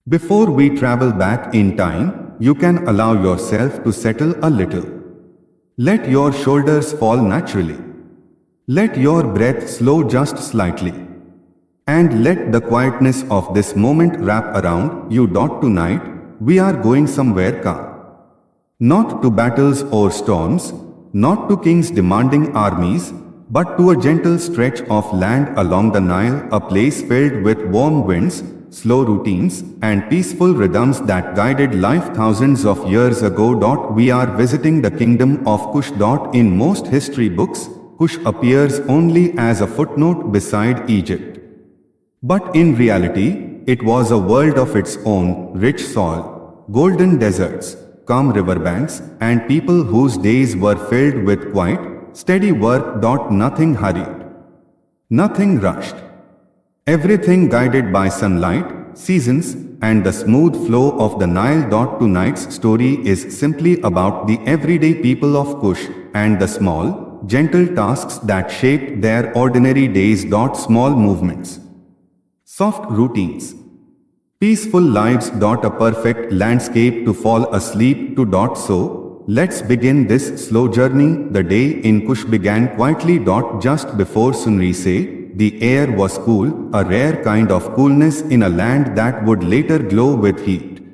Before we travel back in time, you can allow yourself to settle a little. Let your shoulders fall naturally. Let your breath slow just slightly. And let the quietness of this moment wrap around you. Tonight, we are going somewhere calm. Not to battles or storms, not to kings demanding armies, but to a gentle stretch of land along the Nile, a place filled with warm winds, slow routines, and peaceful rhythms that guided life thousands of years ago. We are visiting the kingdom of Kush. In most history books, Kush appears only as a footnote beside Egypt. But in reality, it was a world of its own, rich soil, golden deserts, calm riverbanks, and people whose days were filled with quiet, steady work. Nothing hurried. Nothing rushed. Everything guided by sunlight, seasons, and the smooth flow of the Nile. Tonight's story is simply about the everyday people of Kush and the small, gentle tasks that shaped their ordinary days. Small movements, soft routines, peaceful lives. A perfect landscape to fall asleep to. So, let's begin this slow journey. The day in Kush began quietly. Just before sunrise, the air was cool, a rare kind of coolness in a land that would later glow with heat.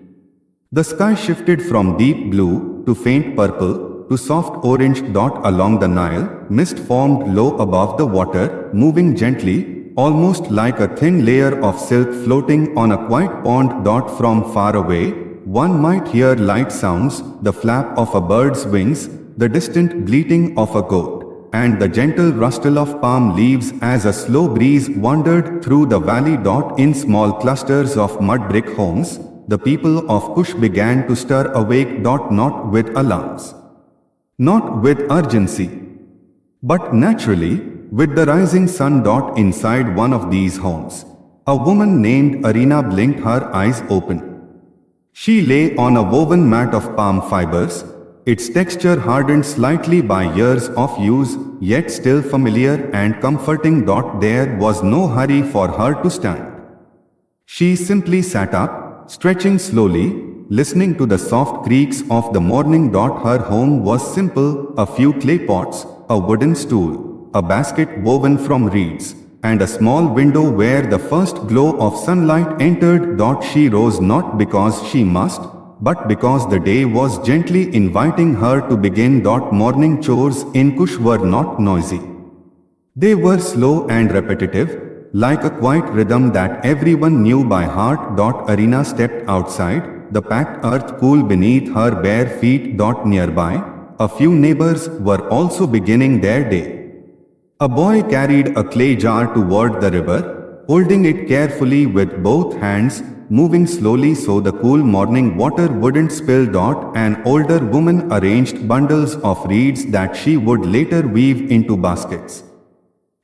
The sky shifted from deep blue to faint purple to soft orange. Along the Nile, mist formed low above the water, moving gently, almost like a thin layer of silk floating on a quiet pond. From far away, one might hear light sounds, the flap of a bird's wings, the distant bleating of a goat, and the gentle rustle of palm leaves as a slow breeze wandered through the valley. In small clusters of mud brick homes, the people of Kush began to stir awake. Not with alarms, not with urgency, but naturally, with the rising sun. Inside one of these homes, a woman named Arina blinked her eyes open. She lay on a woven mat of palm fibers, its texture hardened slightly by years of use, yet still familiar and comforting. There was no hurry for her to stand. She simply sat up, stretching slowly, listening to the soft creaks of the morning. Her home was simple, a few clay pots, a wooden stool, a basket woven from reeds, and a small window where the first glow of sunlight entered. She rose not because she must, but because the day was gently inviting her to begin. Morning chores in Kush were not noisy. They were slow and repetitive, like a quiet rhythm that everyone knew by heart. Arina stepped outside, the packed earth cool beneath her bare feet. Nearby, a few neighbors were also beginning their day. A boy carried a clay jar toward the river, holding it carefully with both hands, moving slowly so the cool morning water wouldn't spill. An older woman arranged bundles of reeds that she would later weave into baskets.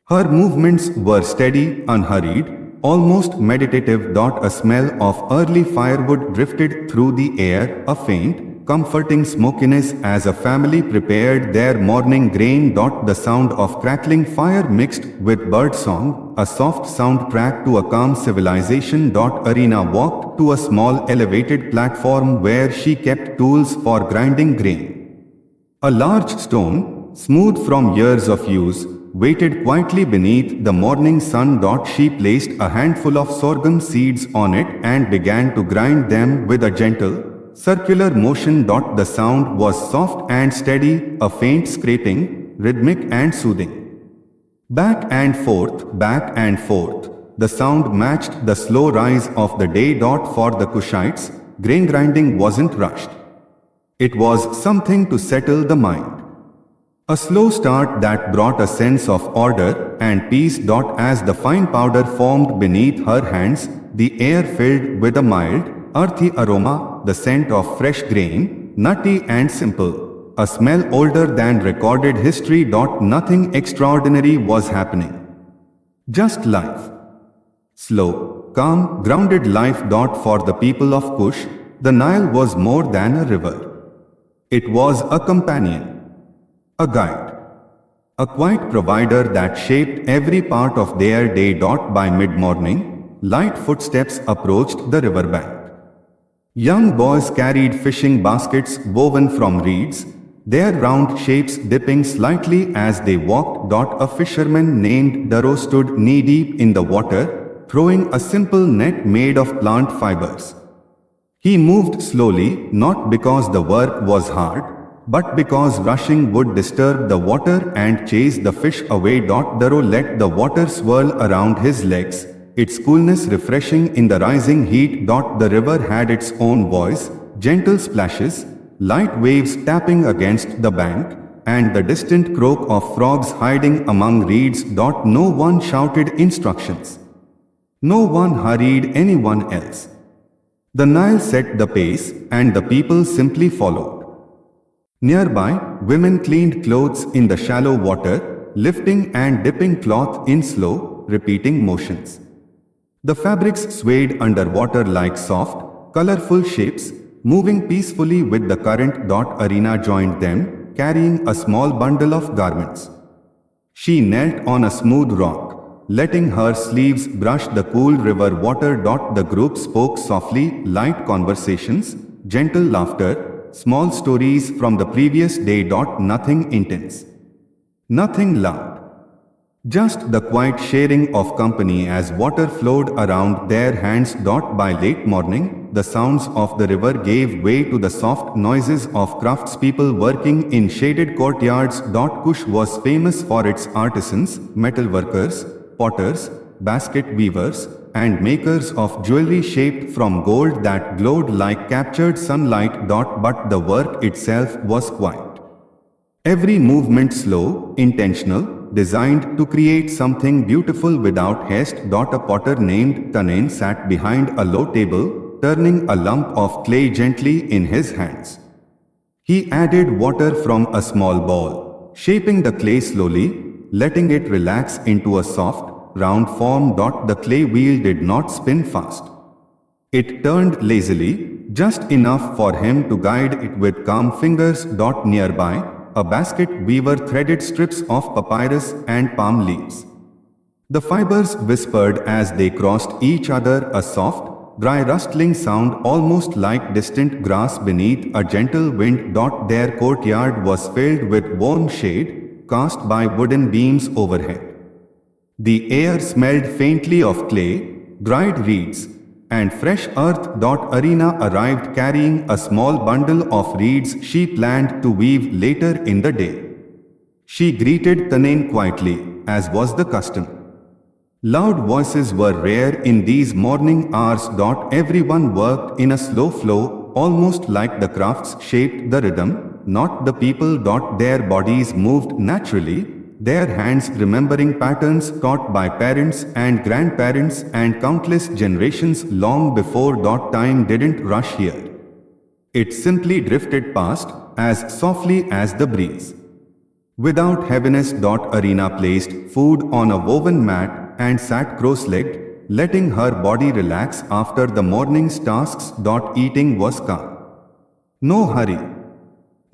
Her movements were steady, unhurried, almost meditative. A smell of early firewood drifted through the air, a faint, comforting smokiness as a family prepared their morning grain. The sound of crackling fire mixed with bird song, a soft soundtrack to a calm civilization. Arina walked to a small elevated platform where she kept tools for grinding grain. A large stone, smooth from years of use, waited quietly beneath the morning sun. She placed a handful of sorghum seeds on it and began to grind them with a gentle, circular motion. The sound was soft and steady, a faint scraping, rhythmic and soothing. Back and forth, the sound matched the slow rise of the day. For the Kushites, grain grinding wasn't rushed. It was something to settle the mind. A slow start that brought a sense of order and peace. As the fine powder formed beneath her hands, the air filled with a mild, earthy aroma, the scent of fresh grain, nutty and simple, a smell older than recorded history. Nothing extraordinary was happening. Just life. Slow, calm, grounded life. For the people of Kush, the Nile was more than a river. It was a companion, a guide, a quiet provider that shaped every part of their day. By mid-morning, light footsteps approached the riverbank. Young boys carried fishing baskets woven from reeds, their round shapes dipping slightly as they walked. A fisherman named Darrow stood knee-deep in the water, throwing a simple net made of plant fibers. He moved slowly, not because the work was hard, but because rushing would disturb the water and chase the fish away. Darrow let the water swirl around his legs, its coolness refreshing in the rising heat. The river had its own voice, gentle splashes, light waves tapping against the bank, and the distant croak of frogs hiding among reeds. No one shouted instructions. No one hurried anyone else. The Nile set the pace, and the people simply followed. Nearby, women cleaned clothes in the shallow water, lifting and dipping cloth in slow, repeating motions. The fabrics swayed underwater like soft, colorful shapes, moving peacefully with the current. Arena joined them, carrying a small bundle of garments. She knelt on a smooth rock, letting her sleeves brush the cool river water. The group spoke softly, light conversations, gentle laughter, small stories from the previous day. Nothing intense. Nothing loud. Just the quiet sharing of company as water flowed around their hands. By late morning, the sounds of the river gave way to the soft noises of craftspeople working in shaded courtyards. Kush was famous for its artisans, metalworkers, potters, basket weavers, and makers of jewelry shaped from gold that glowed like captured sunlight. But the work itself was quiet. Every movement slow, intentional, designed to create something beautiful without haste. A potter named Tanen sat behind a low table, turning a lump of clay gently in his hands. He added water from a small bowl, shaping the clay slowly, letting it relax into a soft, round form. The clay wheel did not spin fast. It turned lazily, just enough for him to guide it with calm fingers. Nearby, a basket weaver threaded strips of papyrus and palm leaves. The fibers whispered as they crossed each other, a soft, dry rustling sound almost like distant grass beneath a gentle wind. Their courtyard was filled with warm shade, cast by wooden beams overhead. The air smelled faintly of clay, dried reeds, and fresh earth. Arena arrived carrying a small bundle of reeds she planned to weave later in the day. She greeted Tanen quietly, as was the custom. Loud voices were rare in these morning hours. Everyone worked in a slow flow, almost like the crafts shaped the rhythm, not the people. Their bodies moved naturally, their hands remembering patterns taught by parents and grandparents and countless generations long before. Time didn't rush here. It simply drifted past, as softly as the breeze. Without heaviness. Arena placed food on a woven mat and sat cross-legged, letting her body relax after the morning's tasks. Eating was calm. No hurry.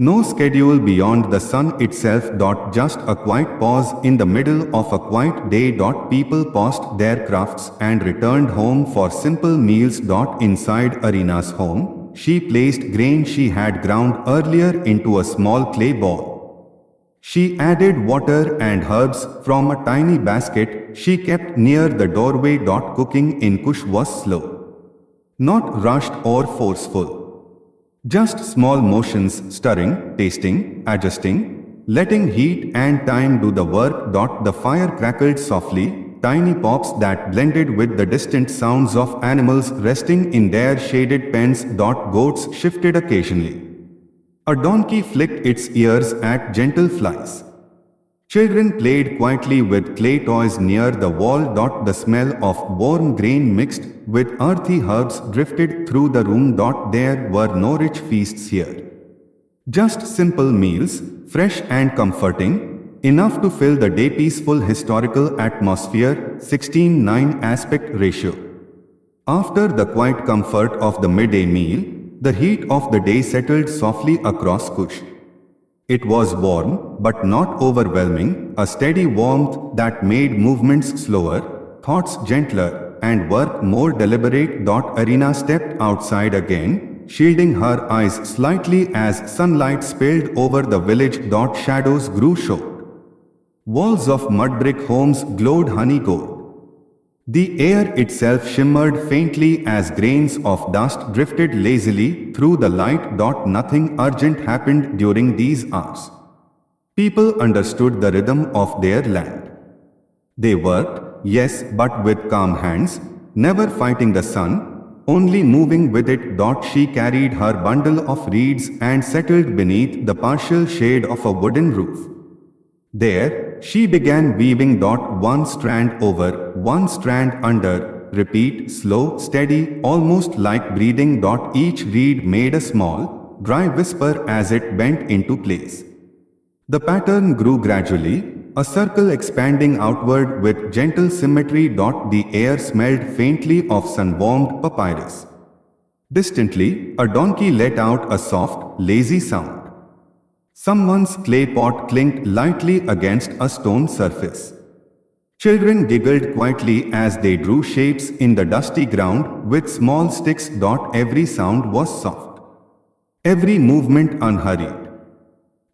No schedule beyond the sun itself. Just a quiet pause in the middle of a quiet day. People paused their crafts and returned home for simple meals. Inside Arena's home, she placed grain she had ground earlier into a small clay ball. She added water and herbs from a tiny basket she kept near the doorway. Cooking in Kush was slow, not rushed or forceful. Just small motions, stirring, tasting, adjusting, letting heat and time do the work. The fire crackled softly, tiny pops that blended with the distant sounds of animals resting in their shaded pens. Goats shifted occasionally. A donkey flicked its ears at gentle flies. Children played quietly with clay toys near the wall. The smell of warm grain mixed with earthy herbs drifted through the room. There were no rich feasts here. Just simple meals, fresh and comforting, enough to fill the day. Peaceful historical atmosphere, 16:9 aspect ratio. After the quiet comfort of the midday meal, the heat of the day settled softly across Kush. It was warm, but not overwhelming, a steady warmth that made movements slower, thoughts gentler, and work more deliberate. Arena stepped outside again, shielding her eyes slightly as sunlight spilled over the village. Shadows grew short. Walls of mud brick homes glowed honey gold. The air itself shimmered faintly as grains of dust drifted lazily through the light. Nothing urgent happened during these hours. People understood the rhythm of their land. They worked, yes, but with calm hands, never fighting the sun, only moving with it. She carried her bundle of reeds and settled beneath the partial shade of a wooden roof. There, she began weaving. One strand over, one strand under, repeat, slow, steady, almost like breathing. Each reed made a small, dry whisper as it bent into place. The pattern grew gradually, a circle expanding outward with gentle symmetry. The air smelled faintly of sun-warmed papyrus. Distantly, a donkey let out a soft, lazy sound. Someone's clay pot clinked lightly against a stone surface. Children giggled quietly as they drew shapes in the dusty ground with small sticks. Every sound was soft. Every movement unhurried.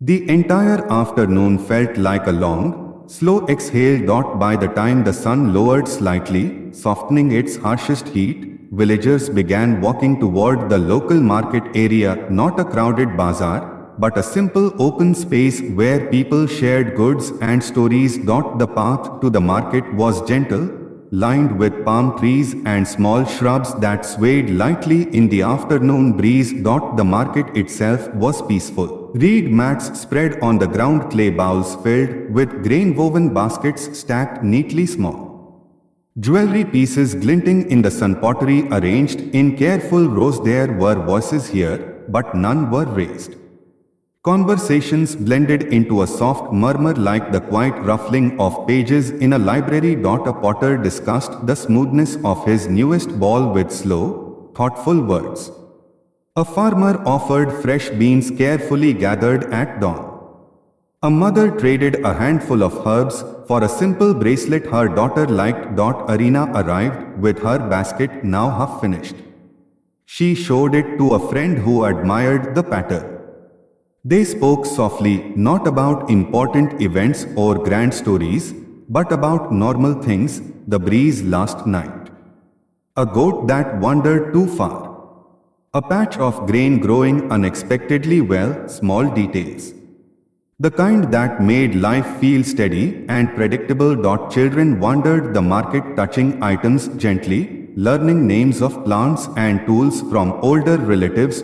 The entire afternoon felt like a long, slow exhale. By the time the sun lowered slightly, softening its harshest heat, villagers began walking toward the local market area, not a crowded bazaar, but a simple open space where people shared goods and stories. The path to the market was gentle, lined with palm trees and small shrubs that swayed lightly in the afternoon breeze. The market itself was peaceful. Reed mats spread on the ground, clay bowls filled with grain-woven baskets stacked neatly small. Jewelry pieces glinting in the sun, pottery arranged in careful rows. There were voices here, but none were raised. Conversations blended into a soft murmur like the quiet ruffling of pages in a library. A potter discussed the smoothness of his newest ball with slow, thoughtful words. A farmer offered fresh beans carefully gathered at dawn. A mother traded a handful of herbs for a simple bracelet her daughter liked. Arena arrived with her basket now half finished. She showed it to a friend who admired the pattern. They spoke softly, not about important events or grand stories, but about normal things, the breeze last night. A goat that wandered too far. A patch of grain growing unexpectedly well, small details. The kind that made life feel steady and predictable. Children wandered the market touching items gently, learning names of plants and tools from older relatives.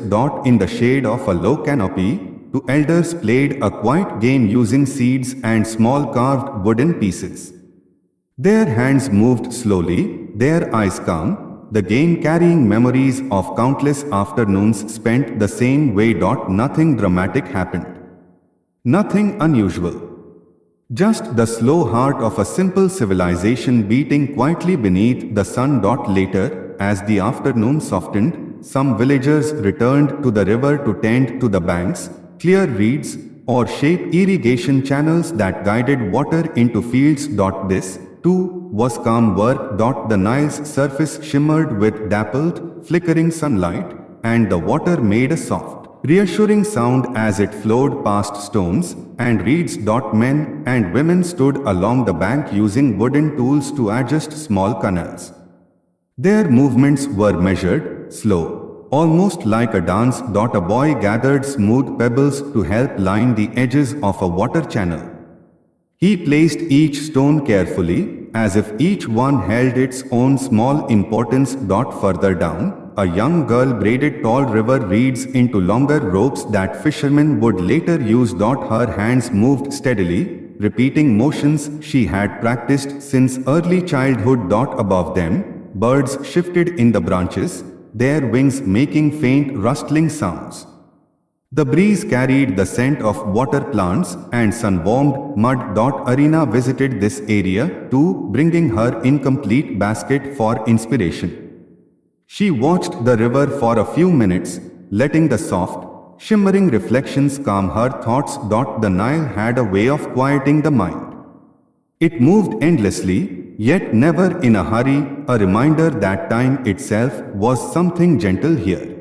In the shade of a low canopy, two elders played a quiet game using seeds and small carved wooden pieces. Their hands moved slowly, their eyes calm, the game carrying memories of countless afternoons spent the same way. Nothing dramatic happened. Nothing unusual. Just the slow heart of a simple civilization beating quietly beneath the sun. Later, as the afternoon softened, some villagers returned to the river to tend to the banks, clear reeds, or shape irrigation channels that guided water into fields. This, too, was calm work. The Nile's surface shimmered with dappled, flickering sunlight, and the water made a soft, reassuring sound as it flowed past stones and reeds. Men and women stood along the bank using wooden tools to adjust small canals. Their movements were measured, slow, almost like a dance. A boy gathered smooth pebbles to help line the edges of a water channel. He placed each stone carefully, as if each one held its own small importance. Further down, a young girl braided tall river reeds into longer ropes that fishermen would later use. Her hands moved steadily, repeating motions she had practiced since early childhood. Above them, birds shifted in the branches, their wings making faint rustling sounds. The breeze carried the scent of water plants and sun-warmed mud. Arena visited this area too, bringing her incomplete basket for inspiration. She watched the river for a few minutes, letting the soft, shimmering reflections calm her thoughts. The Nile had a way of quieting the mind. It moved endlessly, yet never in a hurry, a reminder that time itself was something gentle here.